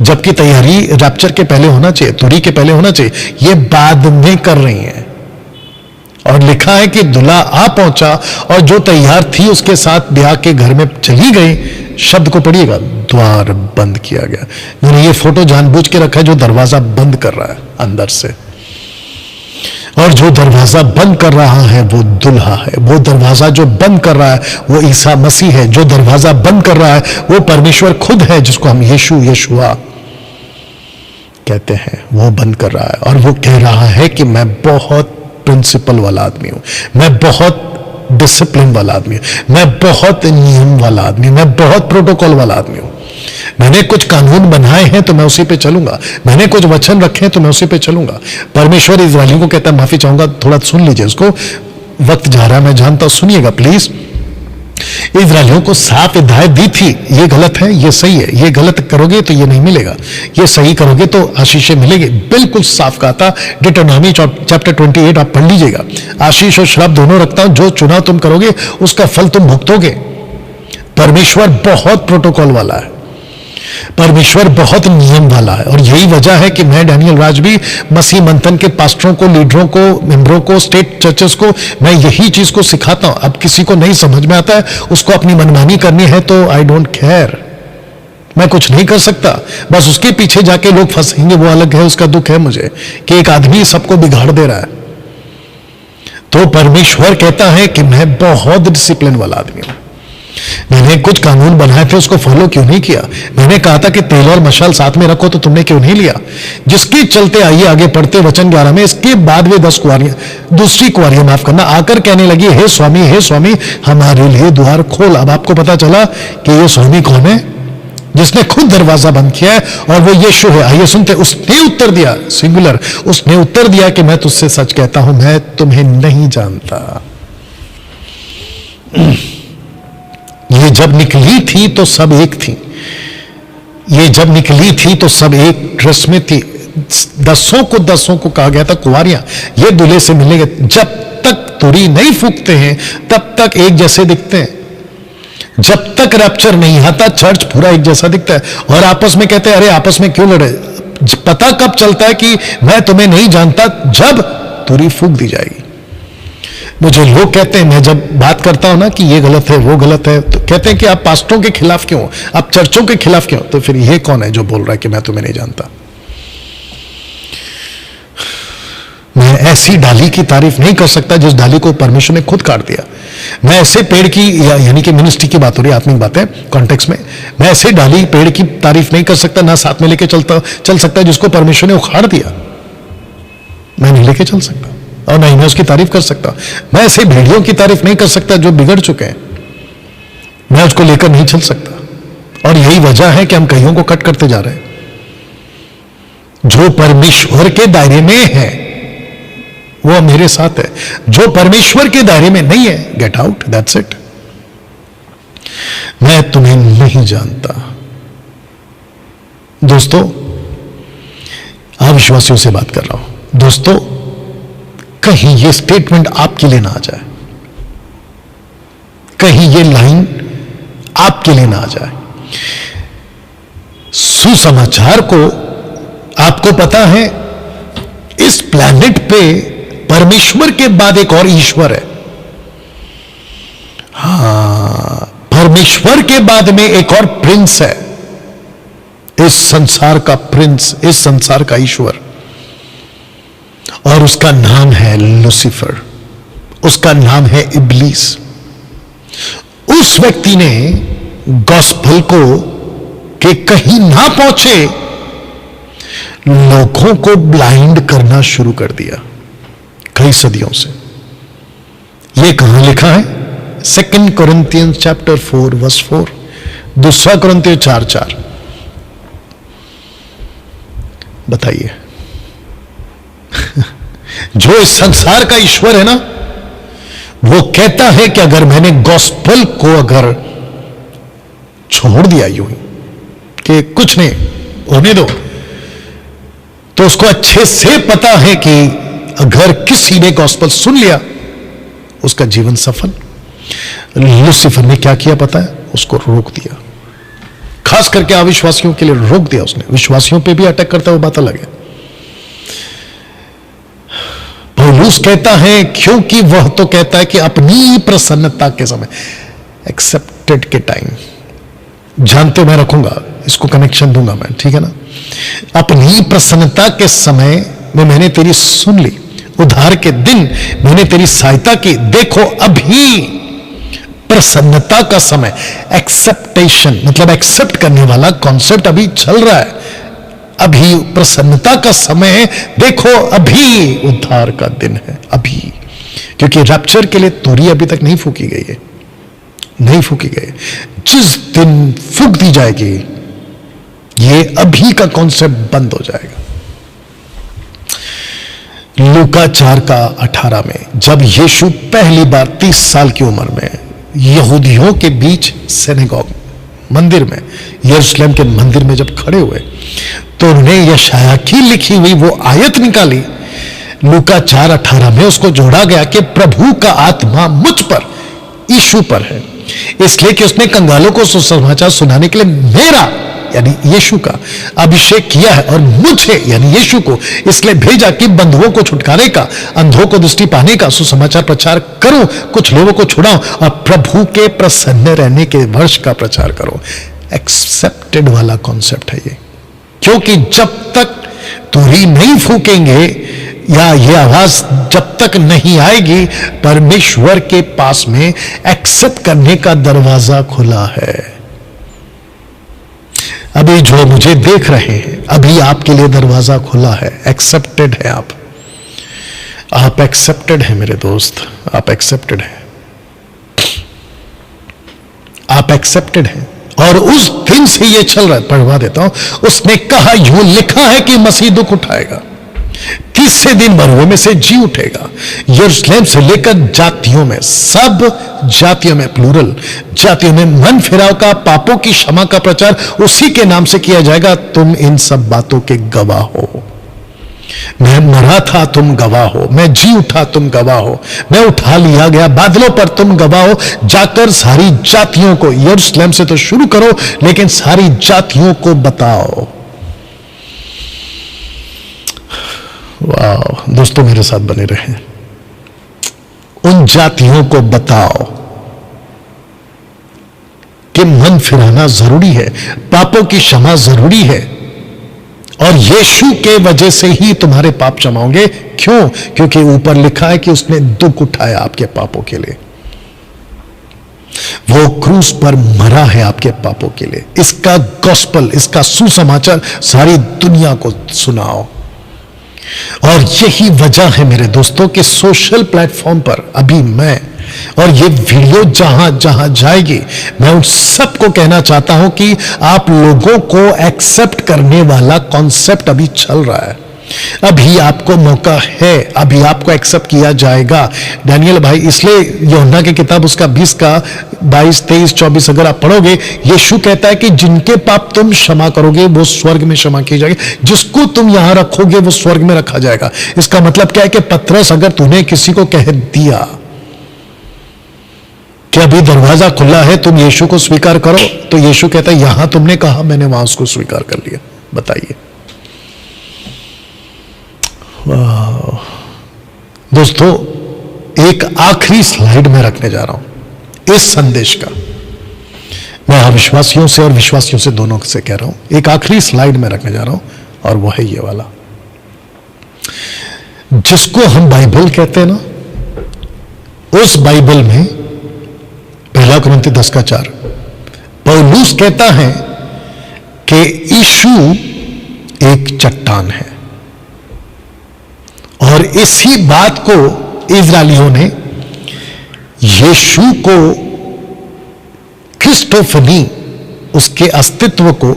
जबकि तैयारी रैप्चर के पहले होना चाहिए, तुरी के पहले होना चाहिए, ये बाद में कर रही हैं। और लिखा है कि दूल्हा आ पहुंचा और जो तैयार थी उसके साथ ब्याह के घर में चली गई। शब्द को पढ़िएगा, द्वार बंद किया गया। मैंने ये फोटो जानबूझ के रखा है जो दरवाजा बंद कर रहा है अंदर से, और जो दरवाजा बंद कर रहा है वो दुल्हा है। वो दरवाजा जो बंद कर रहा है वो ईसा मसीह है। जो दरवाजा बंद कर रहा है वो परमेश्वर खुद है, जिसको हम यशुआ कहते हैं। वो बंद कर रहा है और वो कह रहा है कि मैं बहुत प्रिंसिपल वाला आदमी हूं, मैं बहुत डिसिप्लिन वाला आदमी हूं, मैं बहुत नियम वाला आदमी हूं, मैं बहुत प्रोटोकॉल वाला आदमी हूं। मैंने कुछ कानून बनाए हैं तो मैं उसी पे चलूंगा, मैंने कुछ वचन रखे हैं तो मैं उसी पे चलूंगा। परमेश्वर इस्राएलियों को कहता है, माफी चाहूंगा, थोड़ा सुन लीजिए इसको, वक्त जा रहा है मैं जानता हूं, सुनिएगा प्लीज। इस्राएलियों को साफ हिदायत दी थी, ये गलत है, ये सही है, ये गलत करोगे तो ये नहीं मिलेगा, ये सही करोगे तो आशीषें मिलेगी, बिल्कुल साफ कहा था। डिटरनॉमी चैप्टर 28 आप पढ़ लीजिएगा। आशीष और श्राप दोनों रखता हूं, जो चुनाव तुम करोगे उसका फल तुम भुगतोगे। परमेश्वर बहुत प्रोटोकॉल वाला है, परमेश्वर बहुत नियम वाला है, और यही वजह है कि मैं डैनियल राज भी मसीह मंथन के पास्टरों को, लीडरों को, मेंबरों को, स्टेट चर्चेस को मैं यही चीज को सिखाता हूं। अब किसी को नहीं समझ में आता है, उसको अपनी मनमानी करनी है तो आई डोंट केयर, मैं कुछ नहीं कर सकता। बस उसके पीछे जाके लोग फंसेंगे वो अलग है, उसका दुख है मुझे कि एक आदमी सबको बिगाड़ दे रहा है। तो परमेश्वर कहता है कि मैं बहुत डिसिप्लिन वाला आदमी हूं, मैंने कुछ कानून बनाए थे उसको फॉलो क्यों नहीं किया। मैंने कहा था कि तेल और मशाल साथ में रखो तो तुमने क्यों नहीं लिया। जिसके चलते आइए आगे पढ़ते वचन 11 में, इसके बाद वे 10 कुंवारियां, दूसरी कुंवारियां माफ करना, आकर कहने लगी, हे स्वामी हमारे लिए द्वार खोल। अब आपको पता चला कि ये स्वामी कौन है, जिसने खुद दरवाजा बंद किया है, और वो यीशु है। आइए सुनते, उसने उत्तर दिया, सिंगुलर, उसने उत्तर दिया कि मैं तुझसे सच कहता हूं, मैं तुम्हें नहीं जानता। ये जब निकली थी तो सब एक थी, ये जब निकली थी तो सब एक ड्रेस में थी। 10 को कहा गया था कुंवारियां, ये दूल्हे से मिलेंगे। जब तक तुरी नहीं फूकते हैं तब तक एक जैसे दिखते हैं, जब तक रैप्चर नहीं आता चर्च पूरा एक जैसा दिखता है। और आपस में कहते हैं, अरे आपस में क्यों लड़े। पता कब चलता है कि मैं तुम्हें नहीं जानता, जब तुरी फूक दी जाएगी। मुझे लोग कहते हैं, मैं जब बात करता हूं ना कि ये गलत है वो गलत है, तो कहते हैं कि आप पास्टरों के खिलाफ क्यों, आप चर्चों के खिलाफ क्यों। तो फिर ये कौन है जो बोल रहा है कि मैं तुम्हें नहीं जानता। मैं ऐसी डाली की तारीफ नहीं कर सकता जिस डाली को परमेश्वर ने खुद काट दिया। मैं ऐसे पेड़ की, यानी कि मिनिस्ट्री की बात हो रही है, आत्मिक बात है कॉन्टेक्स्ट में, मैं ऐसे डाली पेड़ की तारीफ नहीं कर सकता, ना साथ में लेके चल सकता जिसको परमेश्वर ने उखाड़ दिया। मैं नहीं लेके चल सकता और नहीं मैं उसकी तारीफ कर सकता। मैं ऐसे भेड़ियों की तारीफ नहीं कर सकता जो बिगड़ चुके हैं, मैं उसको लेकर नहीं चल सकता। और यही वजह है कि हम कईयों को कट करते जा रहे हैं। जो परमेश्वर के दायरे में है वो मेरे साथ है, जो परमेश्वर के दायरे में नहीं है, गेट आउट, दैट्स इट। मैं तुम्हें नहीं जानता। दोस्तों, अविश्वासियों से बात कर रहा हूं। दोस्तों, कहीं ये स्टेटमेंट आपके लिए ना आ जाए, कहीं ये लाइन आपके लिए ना आ जाए। सुसमाचार को, आपको पता है इस प्लैनेट पे परमेश्वर के बाद एक और ईश्वर है। हां, परमेश्वर के बाद में एक और प्रिंस है, इस संसार का प्रिंस, इस संसार का ईश्वर, और उसका नाम है लूसीफर, उसका नाम है इब्लीस। उस व्यक्ति ने गॉस्पेल को कि कहीं ना पहुंचे लोगों को ब्लाइंड करना शुरू कर दिया कई सदियों से। यह कहां लिखा है? 2 कोरिन्थियंस चैप्टर 4 वर्स 4, 2 कोरिन्थियंस 4:4। बताइए, जो इस संसार का ईश्वर है ना, वो कहता है कि अगर मैंने गॉस्पेल को अगर छोड़ दिया यूं ही कि कुछ नहीं होने दो, तो उसको अच्छे से पता है कि अगर किसी ने गॉस्पेल सुन लिया उसका जीवन सफल। लूसीफर ने क्या किया पता है? उसको रोक दिया, खास करके अविश्वासियों के लिए रोक दिया उसने। विश्वासियों पे भी अटैक करता है, वो बात अलग है। पौलुस कहता है, क्योंकि वह तो कहता है कि अपनी प्रसन्नता के समय, एक्सेप्टेड के टाइम, जानते हो मैं रखूंगा इसको, कनेक्शन दूंगा मैं, ठीक है ना। अपनी प्रसन्नता के समय में मैंने तेरी सुन ली, उद्धार के दिन मैंने तेरी सहायता की। देखो अभी प्रसन्नता का समय, एक्सेप्टेशन मतलब एक्सेप्ट करने वाला कॉन्सेप्ट अभी चल रहा है। अभी प्रसन्नता का समय है, देखो अभी उद्धार का दिन है, अभी। क्योंकि रैप्चर के लिए तोरी अभी तक नहीं फूकी गई है, नहीं फूकी गई। जिस दिन फूक दी जाएगी, ये अभी का कॉन्सेप्ट बंद हो जाएगा। लूका 4:18 में जब यीशु पहली बार 30 साल की उम्र में यहूदियों के बीच सिनेगॉग मंदिर में, यरूशलेम के मंदिर में जब खड़े हुए, तो उन्होंने यशायाह की लिखी हुई वो आयत निकाली। लूका 4:18 में उसको जोड़ा गया कि प्रभु का आत्मा मुझ पर, यीशु पर है, इसलिए कि उसने कंगालों को सुसमाचार सुनाने के लिए मेरा यानी यीशु का अभिषेक किया है, और मुझे यानी यीशु को इसलिए भेजा कि बंधुओं को छुटकारे का, अंधों को दृष्टि पाने का सुसमाचार प्रचार करूं, कुछ लोगों को छुड़ाऊं, और प्रभु के प्रसन्न रहने के वर्ष का प्रचार करूं। एक्सेप्टेड वाला कॉन्सेप्ट है ये, क्योंकि जब तक तुरी नहीं फूकेंगे या ये आवाज जब तक नहीं आएगी, परमेश्वर के पास में एक्सेप्ट करने का दरवाजा खुला है। अभी जो मुझे देख रहे हैं, अभी आपके लिए दरवाजा खुला है, एक्सेप्टेड है आप एक्सेप्टेड है मेरे दोस्त, आप एक्सेप्टेड है, आप एक्सेप्टेड है। और उस दिन से ये चल रहा है, पढ़वा देता हूं। उसने कहा, यूं लिखा है कि मसीह दुख उठाएगा, तीसरे दिन मरुओं में से जी उठेगा, यरूशलेम से लेकर जातियों में, सब जातियों में, प्लूरल जातियों में मन फिराव का, पापों की क्षमा का प्रचार उसी के नाम से किया जाएगा। तुम इन सब बातों के गवाह हो। मैं मरा था, तुम गवाह हो। मैं जी उठा, तुम गवाह हो। मैं उठा लिया गया बादलों पर, तुम गवाह हो। जाकर सारी जातियों को, यरूशलेम से तो शुरू करो, लेकिन सारी जातियों को बताओ। वाह दोस्तों, मेरे साथ बने रहें। उन जातियों को बताओ कि मन फिराना जरूरी है, पापों की क्षमा जरूरी है, और यीशु के वजह से ही तुम्हारे पाप क्षमा होंगे। क्यों? क्योंकि ऊपर लिखा है कि उसने दुख उठाया आपके पापों के लिए, वो क्रूस पर मरा है आपके पापों के लिए। इसका गॉस्पल, इसका सुसमाचार सारी दुनिया को सुनाओ। और यही वजह है मेरे दोस्तों कि सोशल प्लेटफॉर्म पर अभी मैं और ये वीडियो जहां जहां जाएगी, मैं उन सबको कहना चाहता हूं कि आप लोगों को एक्सेप्ट करने वाला कॉन्सेप्ट अभी चल रहा है। अभी आपको मौका है, अभी आपको एक्सेप्ट किया जाएगा। डैनियल भाई, इसलिए यूहन्ना की किताब उसका 20 का 22, 23, 24 अगर आप पढ़ोगे, यीशु कहता है कि जिनके पाप तुम क्षमा करोगे वो स्वर्ग में क्षमा किए जाएंगे, जिसको तुम यहां रखोगे वो स्वर्ग में रखा जाएगा। इसका मतलब क्या है कि पतरस, अगर तूने किसी को कह दिया कि अभी दरवाजा खुला है, तुम यीशु को स्वीकार करो, तो यीशु कहता है यहां तुमने कहा, मैंने वहां उसको स्वीकार कर लिया। बताइए। दोस्तों, एक आखिरी स्लाइड में रखने जा रहा हूं इस संदेश का। मैं अविश्वासियों से और विश्वासियों से दोनों से कह रहा हूं, एक आखिरी स्लाइड में रखने जा रहा हूं, और वह है ये वाला, जिसको हम बाइबल कहते हैं ना। उस बाइबल में 1 कुरिन्थी 10:4 पौलुस कहता है कि यीशु एक चट्टान है, और इसी बात को इजरायलियों ने यीशु को, क्रिस्टोफनी, उसके अस्तित्व को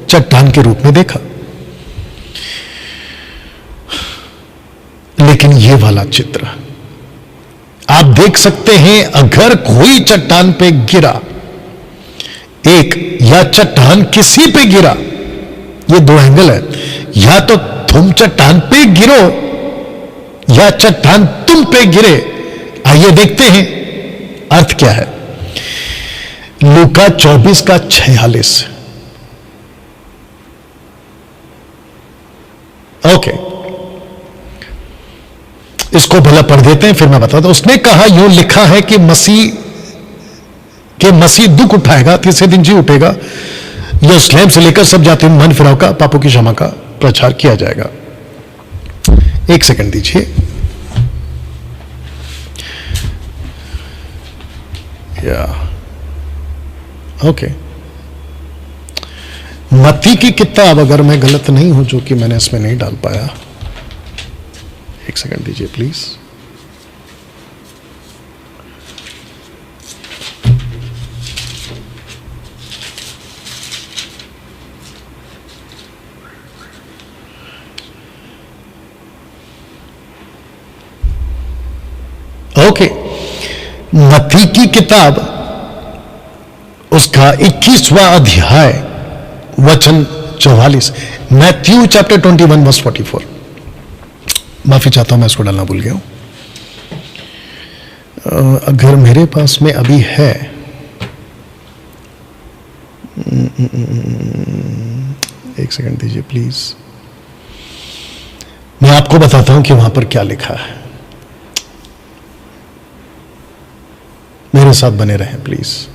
चट्टान के रूप में देखा। लेकिन यह वाला चित्र आप देख सकते हैं, अगर कोई चट्टान पे गिरा, एक या चट्टान किसी पे गिरा, ये दो एंगल है, या तो तुम चट्टान पे गिरो या चट्टान तुम पे गिरे। आइए देखते हैं अर्थ क्या है। लूका 24:46। ओके, इसको भला पढ़ देते हैं, फिर मैं बताता हूं। उसने कहा, यूं लिखा है कि मसीह दुख उठाएगा, तीसरे दिन जी उठेगा, यरूशलेम से लेकर सब जातियों में मन फिराव का, पापों की क्षमा का प्रचार किया जाएगा। एक सेकंड दीजिए। ओके, मत्ती की किताब, अगर मैं गलत नहीं हूं, जो कि मैंने इसमें नहीं डाल पाया, एक सेकंड दीजिए प्लीज। ओके, मत्ती की किताब उसका 21वां अध्याय वचन 44, मैथ्यू चैप्टर 21 वर्स 44। माफी चाहता हूं, मैं इसको डालना भूल गया हूं। अगर मेरे पास में अभी है, एक सेकंड दीजिए प्लीज, मैं आपको बताता हूं कि वहां पर क्या लिखा है। मेरे साथ बने रहें प्लीज,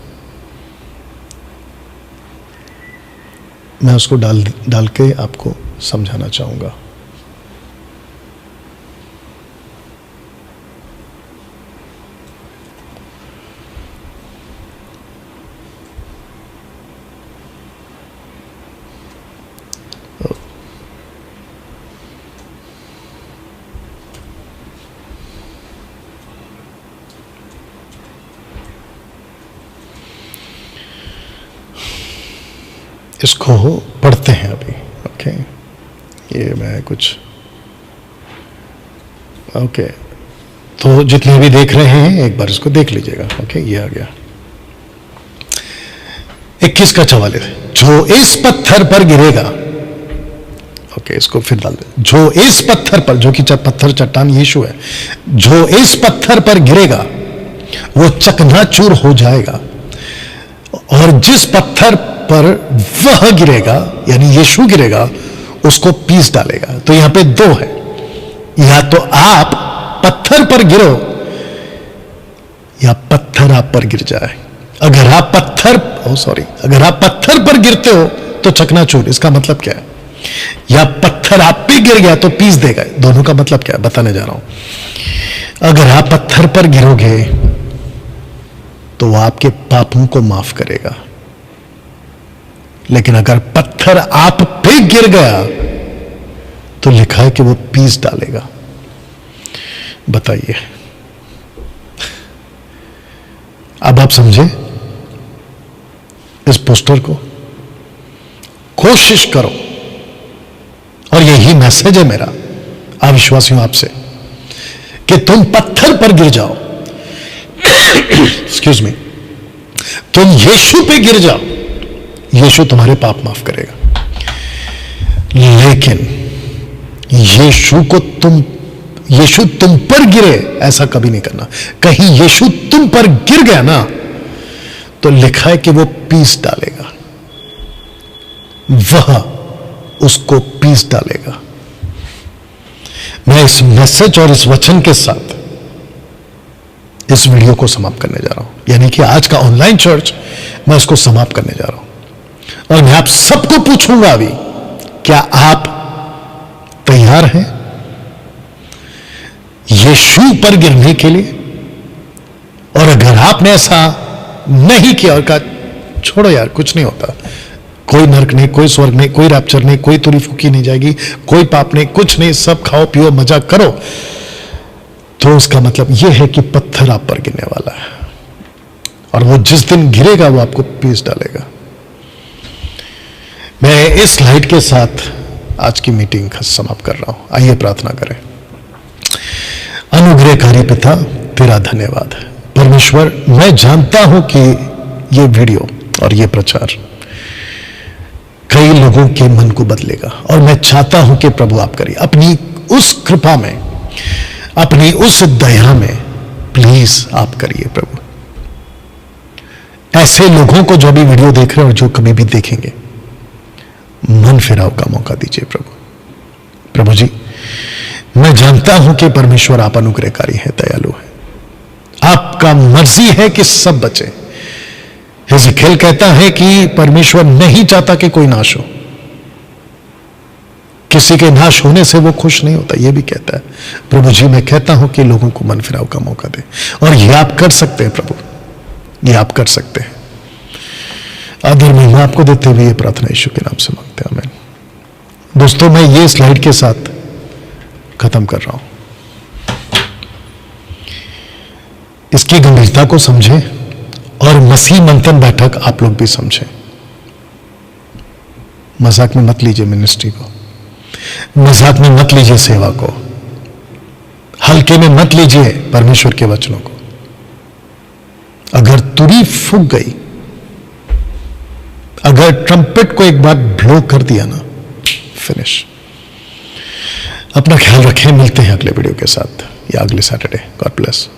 मैं उसको डाल के आपको समझाना चाहूंगा। इसको पढ़ते हैं अभी। ओके, ये मैं कुछ ओके, तो जितने भी देख रहे हैं एक बार इसको देख लीजिएगा। ओके, ये आ गया 21 का 44, जो इस पत्थर पर गिरेगा। ओके, इसको फिर डाल दे। जो इस पत्थर पर, जो कि पत्थर चट्टान यीशु है, जो इस पत्थर पर गिरेगा वो चकनाचूर हो जाएगा, और जिस पत्थर पर वह गिरेगा यानी यीशु गिरेगा उसको पीस डालेगा। तो यहां पे दो है, या तो आप पत्थर पर गिरो या पत्थर आप पर गिर जाए। अगर आप पत्थर पर गिरते हो तो चकनाचूर, इसका मतलब क्या है? या पत्थर आप पे गिर गया तो पीस देगा। दोनों का मतलब क्या है बताने जा रहा हूं। अगर आप पत्थर पर गिरोगे तो वो आपके पापों को माफ करेगा, लेकिन अगर पत्थर आप पे गिर गया तो लिखा है कि वो पीस डालेगा। बताइए, अब आप समझे इस पोस्टर को? कोशिश करो, और यही मैसेज है मेरा अविश्वासियों आपसे, कि तुम पत्थर पर गिर जाओ, एक्सक्यूज मी, तुम यीशु पे गिर जाओ, यीशु तुम्हारे पाप माफ करेगा। लेकिन यीशु तुम पर गिरे ऐसा कभी नहीं करना। कहीं यीशु तुम पर गिर गया ना तो लिखा है कि वो पीस डालेगा, वह उसको पीस डालेगा। मैं इस मैसेज और इस वचन के साथ इस वीडियो को समाप्त करने जा रहा हूं, यानी कि आज का ऑनलाइन चर्च मैं इसको समाप्त करने जा रहा हूं। और मैं आप सबको पूछूंगा अभी, क्या आप तैयार हैं यीशु पर गिरने के लिए? और अगर आपने ऐसा नहीं किया और कहा छोड़ो यार कुछ नहीं होता, कोई नरक नहीं, कोई स्वर्ग नहीं, कोई रैप्चर नहीं, कोई तुरी फूकी नहीं जाएगी, कोई पाप नहीं, कुछ नहीं, सब खाओ पियो मजा करो, तो उसका मतलब यह है कि पत्थर आप पर गिरने वाला है, और वो जिस दिन गिरेगा वो आपको पीस डालेगा। मैं इस स्लाइड के साथ आज की मीटिंग समाप्त कर रहा हूं। आइए प्रार्थना करें। अनुग्रहकारी पिता, तेरा धन्यवाद। परमेश्वर, मैं जानता हूं कि ये वीडियो और ये प्रचार कई लोगों के मन को बदलेगा, और मैं चाहता हूं कि प्रभु आप करिए अपनी उस कृपा में, अपनी उस दया में, प्लीज आप करिए प्रभु। ऐसे लोगों को जो भी वीडियो देख रहे हैं और जो कभी भी देखेंगे, मन फिराव का मौका दीजिए प्रभु। प्रभु जी, मैं जानता हूं कि परमेश्वर आप अनुग्रहकारी है, दयालु है, आपका मर्जी है कि सब बचे। हिजकिय्याह कहता है कि परमेश्वर नहीं चाहता कि कोई नाश हो, किसी के नाश होने से वो खुश नहीं होता, ये भी कहता है। प्रभु जी, मैं कहता हूं कि लोगों को मन फिराव का मौका दे, और ये आप कर सकते हैं प्रभु, ये आप कर सकते हैं। आदर महिमा आपको देते हुए ये प्रार्थना यीशु के नाम से मांगते हैं, आमीन। दोस्तों, मैं ये स्लाइड के साथ खत्म कर रहा हूं। इसकी गंभीरता को समझें और मसीह मंथन बैठक आप लोग भी समझें। मजाक में मत लीजिए मिनिस्ट्री को, मजाक में मत लीजिए सेवा को। हल्के में मत लीजिए परमेश्वर के वचनों को। अगर तुरी फूक गई, अगर ट्रम्पेट को एक बार ब्लो कर दिया ना, फिनिश। अपना ख्याल रखें, मिलते हैं अगले वीडियो के साथ या अगले सैटरडे। God bless.